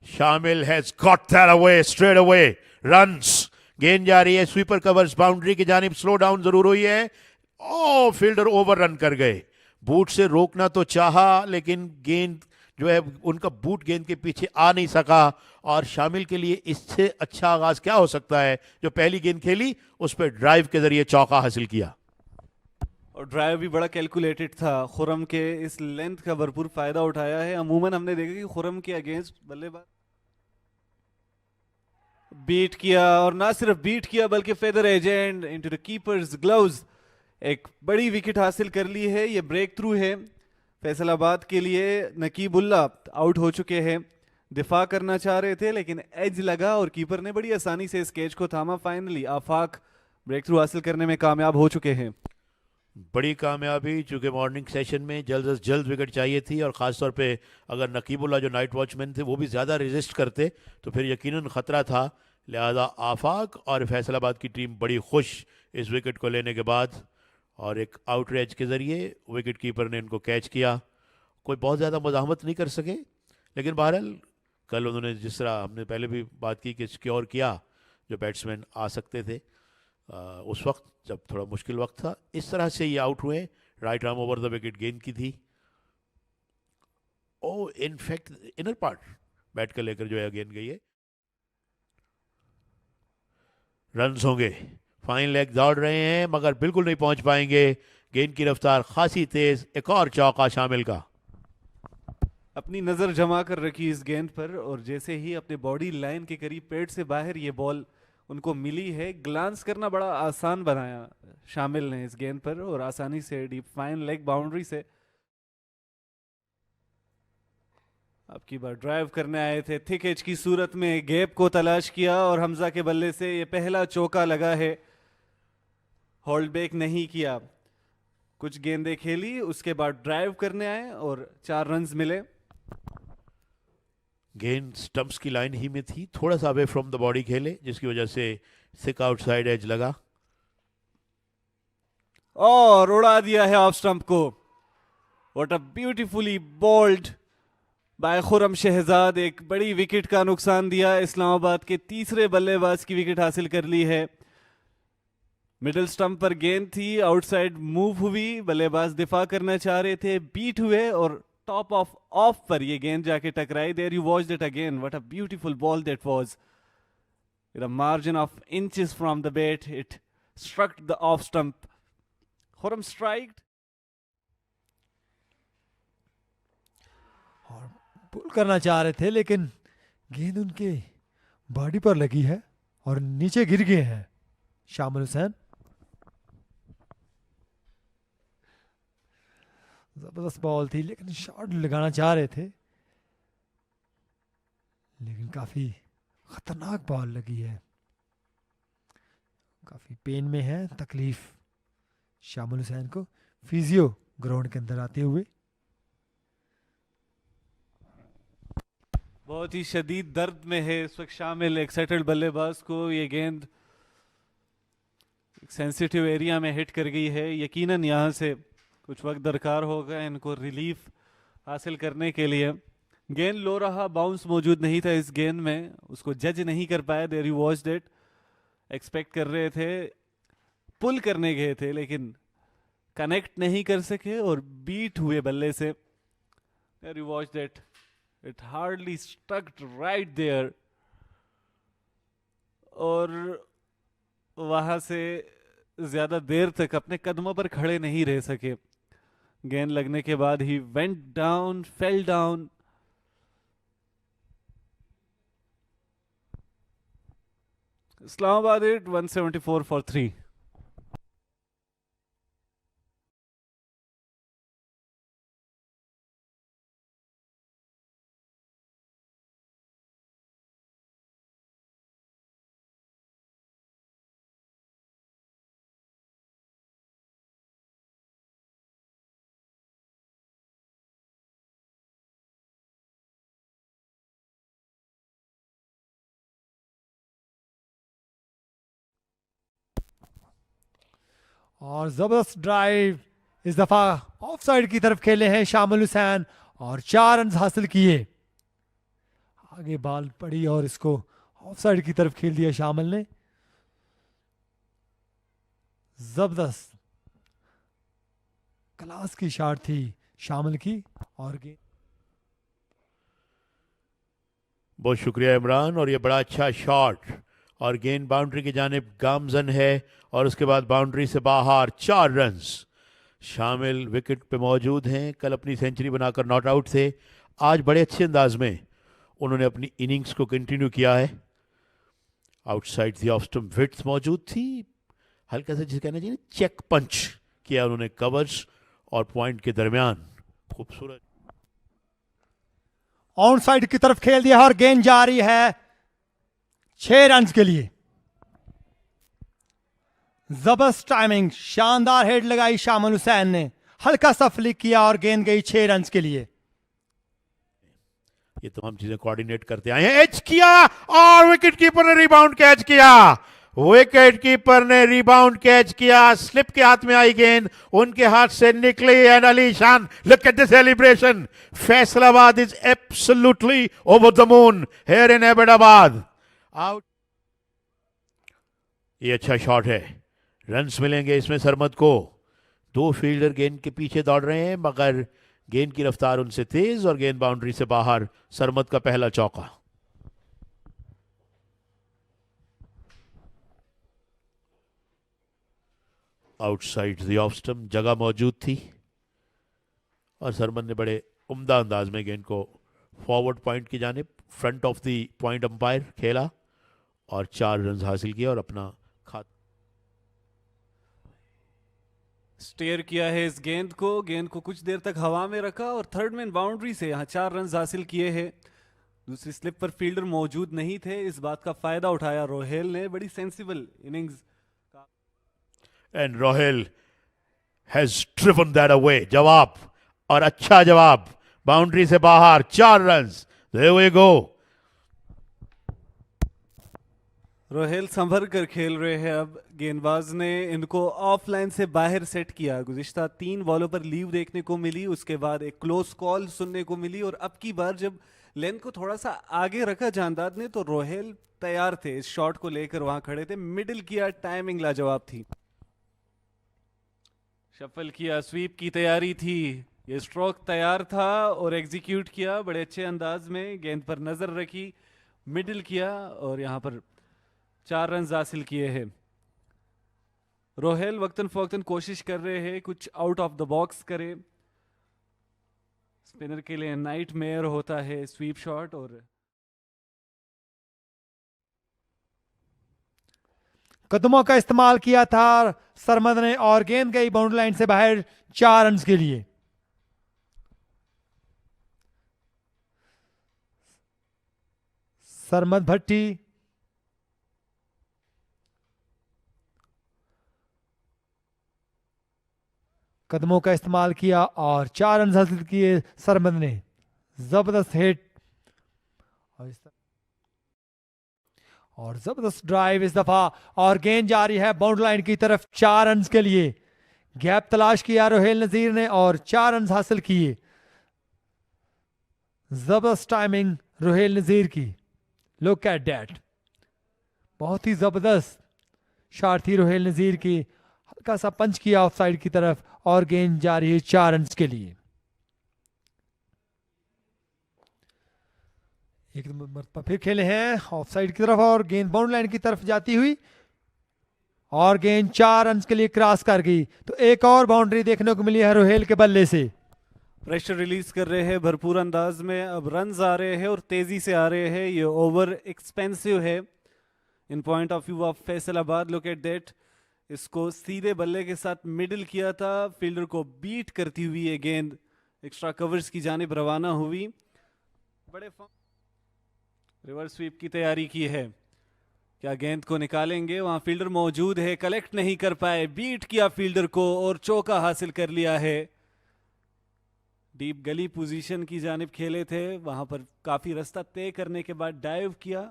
शामिल has got that away straight away runs. गेंद जा रही है स्वीपर कवर्स बाउंड्री की जानिब, स्लो डाउन जरूर हुई है। ओ फील्डर ओवर रन कर गए। बूट से रोकना तो चाहा लेकिन गेंद जो है उनका बूट गेंद के पीछे आ नहीं सका। और शामिल के लिए इससे अच्छा आगाज क्या हो सकता है, जो पहली गेंद खेली उस पर ड्राइव के जरिए चौका हासिल किया। और ड्राइव भी बड़ा कैलकुलेटेड था। खुरम के इस लेंथ का भरपूर फायदा उठाया है। अमूमन हमने देखा कि खुरम के अगेंस्ट बल्लेबाज बीट किया, और ना सिर्फ बीट किया बल्कि feather agent into the keepers gloves, एक बड़ी विकेट हासिल कर ली है। ये ब्रेक थ्रू है फैसलाबाद के लिए। नकीबुल्ला आउट हो चुके हैं, दिफा करना चाह रहे थे लेकिन एज लगा और कीपर ने बड़ी आसानी से इस कैच को थामा। फाइनली आफाक ब्रेक थ्रू हासिल करने में कामयाब हो चुके हैं। बड़ी कामयाबी, चूंकि मॉर्निंग सेशन में जल्द से जल्द विकेट चाहिए थी, और ख़ासतौर पे अगर नकीबुल्ला जो नाइट वॉचमैन थे वो भी ज़्यादा रेजिस्ट करते तो फिर यकीनन ख़तरा था। लिहाजा आफाक और फैसलाबाद की टीम बड़ी खुश इस विकेट को लेने के बाद, और एक आउटरेज के ज़रिए विकेट कीपर ने इनको कैच किया। कोई बहुत ज़्यादा मज़ाहमत नहीं कर सके, लेकिन बहरहाल कल उन्होंने जिस तरह हमने पहले भी बात की कि सिक्योर किया जो बैट्समैन आ सकते थे उस वक्त जब थोड़ा मुश्किल वक्त था, इस तरह से ये आउट हुए। Right arm over the wicket गेंद की थी। ओ इनफैक्ट इनर पार्ट बैट का लेकर जो है गेंद गई है। रन्स होंगे, फाइन लेग दौड़ रहे हैं मगर बिल्कुल नहीं पहुंच पाएंगे। गेंद की रफ्तार खासी तेज, एक और चौका शामिल का। अपनी नजर जमा कर रखी इस गेंद पर, और जैसे ही अपने बॉडी लाइन के करीब पेट से बाहर ये बॉल उनको मिली है, ग्लांस करना बड़ा आसान बनाया शामिल ने इस गेंद पर, और आसानी से डीप फाइन लेग बाउंड्री से अब की बार ड्राइव करने आए थे। थिक एज की सूरत में गैप को तलाश किया और हमजा के बल्ले से ये पहला चौका लगा है। होल्ड बैक नहीं किया, कुछ गेंदें खेली, उसके बाद ड्राइव करने आए और 4 रन्स मिले। गेंद स्टंप्स की लाइन ही में थी, थोड़ा सा अवे फ्रॉम द बॉडी खेले जिसकी वजह से थिक आउटसाइड एज लगा और उड़ा दिया है ऑफ स्टंप को। What a beautifully bowled by Khurram Shahzad. एक बड़ी विकेट का नुकसान दिया। इस्लामाबाद के तीसरे बल्लेबाज की विकेट हासिल कर ली है। मिडिल स्टंप पर गेंद थी, आउटसाइड मूव हुई, बल्लेबाज दिफा करना चाह रहे थे, बीट हुए और टॉप ऑफ पर ये गेंद जाके टकराई। There you watched it again, what a beautiful ball that was. With a margin of inches from the bat it struck the off stump. Khurram strike'd और पुल करना चाह रहे थे लेकिन गेंद उनके बॉडी पर लगी है और नीचे गिर गए हैं शामिल हुसैन। जबरदस्त बॉल थी लेकिन शॉट लगाना चाह रहे थे, लेकिन काफी खतरनाक बॉल लगी है। काफी पेन में है, तकलीफ शामिल हुसैन को फिजियो ग्राउंड के अंदर आते हुए। बहुत ही शदीद दर्द में है इस वक्त शामिल। एक सेटल्ड बल्लेबाज को ये गेंद सेंसिटिव एरिया में हिट कर गई है। यकीनन यहाँ से कुछ वक्त दरकार होगा इनको रिलीफ हासिल करने के लिए। गेंद लो रहा, बाउंस मौजूद नहीं था इस गेंद में, उसको जज नहीं कर पाया। There you watched it, expect कर रहे थे, पुल करने गए थे लेकिन कनेक्ट नहीं कर सके और बीट हुए बल्ले से। There you watched it, it hardly stuck right there, और वहां से ज्यादा देर तक अपने कदमों पर खड़े नहीं रह सके। गेंद लगने के बाद he went down, fell down. Islamabad hit 174 for 3। और जबरदस्त ड्राइव इस दफा ऑफ साइड की तरफ खेले हैं शामिल हुसैन और 4 रन हासिल किए। आगे बाल पड़ी और इसको ऑफ साइड की तरफ खेल दिया शामिल ने। जबरदस्त क्लास की शॉट थी शामिल की। और गेंद बहुत शुक्रिया इमरान, और ये बड़ा अच्छा शॉट, और गेंद बाउंड्री की जानिब गामजन है, और उसके बाद बाउंड्री से बाहर 4 रन्स। शामिल विकेट पे मौजूद हैं, कल अपनी सेंचुरी बनाकर नॉट आउट थे, आज बड़े अच्छे अंदाज में उन्होंने अपनी इनिंग्स को कंटिन्यू किया है। Outside the off stump width मौजूद थी, हल्का सा जिसे कहना चाहिए चेक पंच किया उन्होंने कवर्स और पॉइंट के दरमियान। खूबसूरत ऑन साइड की तरफ खेल दिया और गेंद जा रही है 6 रन के लिए। जबरदस्त टाइमिंग, शानदार हेड लगाई शामिल हुसैन ने, हल्का सा फ्लिक किया और गेंद गई 6 रन के लिए। ये तमाम चीजें कोऑर्डिनेट करते आए हैं। एच किया और विकेट कीपर ने रिबाउंड कैच किया, विकेट कीपर ने रिबाउंड कैच किया, स्लिप के हाथ में आई गेंद, उनके हाथ से निकली and Alishan look at the celebration. Faisalabad is absolutely over the moon here in Abbottabad. Out, ये अच्छा शॉट है, रन्स मिलेंगे इसमें सरमद को। 2 फील्डर गेंद के पीछे दौड़ रहे हैं, मगर गेंद की रफ्तार उनसे तेज और गेंद बाउंड्री से बाहर। सरमद का पहला चौका। आउटसाइड द ऑफ स्टंप जगह मौजूद थी, और सरमद ने बड़े उम्दा अंदाज में गेंद को फॉरवर्ड पॉइंट की जानिब front of the point umpire खेला और 4 रन हासिल किया और अपना खाता स्टेयर किया है इस गेंद को कुछ देर तक हवा में रखा और थर्ड मैन बाउंड्री से यहाँ 4 रन हासिल किए हैं। दूसरी स्लिप पर फील्डर मौजूद नहीं थे, इस बात का फायदा उठाया रोहेल ने, बड़ी sensible innings. And Rohail has driven that away. जवाब, और अच्छा जवाब, बाउंड्री से बाहर 4 run. There we go. Rohail संभर कर खेल रहे हैं। अब गेंदबाज ने इनको ऑफलाइन से बाहर सेट किया। गुज़िश्ता 3 बॉलों पर लीव देखने को मिली, उसके बाद एक क्लोज कॉल सुनने को मिली, और अब की बार जब लेंथ को थोड़ा सा आगे रखा जानदाद ने, तो रोहेल तैयार थे, इस शॉट को लेकर वहां खड़े थे। मिडिल किया, टाइमिंग लाजवाब थी। शफल किया, स्वीप की तैयारी थी, ये स्ट्रोक तैयार था और एग्जीक्यूट किया बड़े अच्छे अंदाज में। गेंद पर नजर रखी, मिडिल किया और यहां पर 4 रन हासिल किए हैं। रोहेल वक्तन फवक्तन कोशिश कर रहे हैं कुछ आउट ऑफ द बॉक्स करे। स्पिनर के लिए नाइट मेयर होता है स्वीप शॉट। और कदमों का इस्तेमाल किया था सरमद ने और गेंद गई बाउंड्री लाइन से बाहर 4 रन के लिए। सरमद भट्टी कदमों का इस्तेमाल किया और 4 रन हासिल किए सरमद ने। जबरदस्त हिट और जबरदस्त ड्राइव इस दफा, और गेंद जा रही है बाउंड्री लाइन की तरफ 4 रन के लिए। गैप तलाश किया रोहेल नजीर ने और 4 रन हासिल किए। जबरदस्त टाइमिंग रोहेल नजीर की, लुक एट दैट, बहुत ही जबरदस्त शॉट थी रोहेल नजीर की। हल्का सा पंच किया ऑफ साइड की तरफ और गेंद जा रही है 4 रन के लिए। एक मरतबा फिर खेले हैं ऑफ साइड की तरफ और गेंद बाउंड्री लाइन की तरफ जाती हुई, और गेंद 4 रन के लिए क्रॉस कर गई। तो एक और बाउंड्री देखने को मिली है रोहेल के बल्ले से। प्रेशर रिलीज कर रहे हैं भरपूर अंदाज में। अब रन आ रहे हैं और तेजी से आ रहे हैं। ये ओवर एक्सपेंसिव है in point of view of Faisalabad. Look at that, इसको सीधे बल्ले के साथ मिडिल किया था, फील्डर को बीट करती हुई ये गेंद एक्स्ट्रा कवर्स की जानिब रवाना हुई। बड़े रिवर्स स्वीप की तैयारी की है, क्या गेंद को निकालेंगे? वहां फील्डर मौजूद है, कलेक्ट नहीं कर पाए, बीट किया फील्डर को और चौका हासिल कर लिया है। डीप गली पोजीशन की जानिब खेले थे, वहां पर काफी रास्ता तय करने के बाद डाइव किया,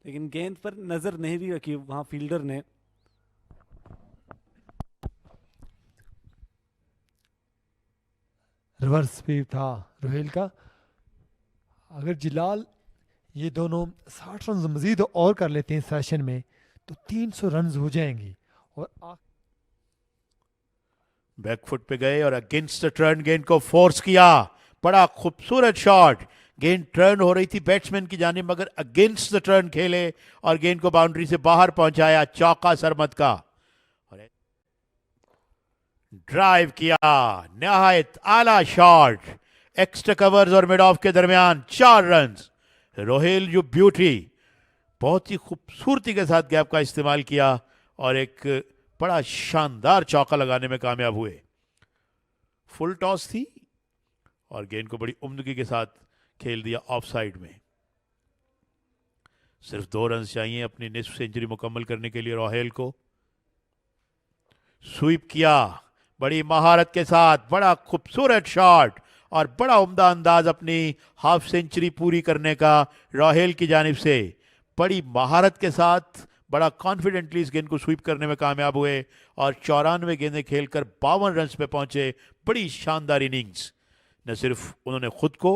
लेकिन गेंद पर नजर नहीं रखी वहां फील्डर ने। रिवर्स स्वीप था रोहेल का। अगर जिलाल ये दोनों 60 रन मजीद और कर लेते हैं सेशन में तो 300 रन हो जाएंगी। और बैकफुट पे गए और अगेंस्ट द टर्न गेंद को फोर्स किया, बड़ा खूबसूरत शॉट। गेंद टर्न हो रही थी बैट्समैन की जानिब, मगर अगेंस्ट द टर्न खेले और गेंद को बाउंड्री से बाहर पहुंचाया, चौका सरमत का। और ड्राइव किया, निहायत आला शॉट, एक्स्ट्रा कवर्स और मिड ऑफ के दरमियान 4 रन। रोहेल जो ब्यूटी, बहुत ही खूबसूरती के साथ गैप का इस्तेमाल किया और एक बड़ा शानदार चौका लगाने में कामयाब हुए। फुल टॉस थी और गेंद को बड़ी उम्दगी के साथ खेल दिया ऑफ साइड में। सिर्फ 2 रन चाहिए अपनी निस्फ सेंचुरी मुकम्मल करने के लिए। रोहेल को स्वीप किया बड़ी महारत के साथ, बड़ा खूबसूरत शॉट और बड़ा उम्दा अंदाज अपनी हाफ सेंचुरी पूरी करने का रोहेल की जानिब से। बड़ी महारत के साथ बड़ा कॉन्फिडेंटली इस गेंद को स्वीप करने में कामयाब हुए और 94 गेंदें खेलकर 52 रन पे पहुंचे। बड़ी शानदार इनिंग्स। न सिर्फ उन्होंने खुद को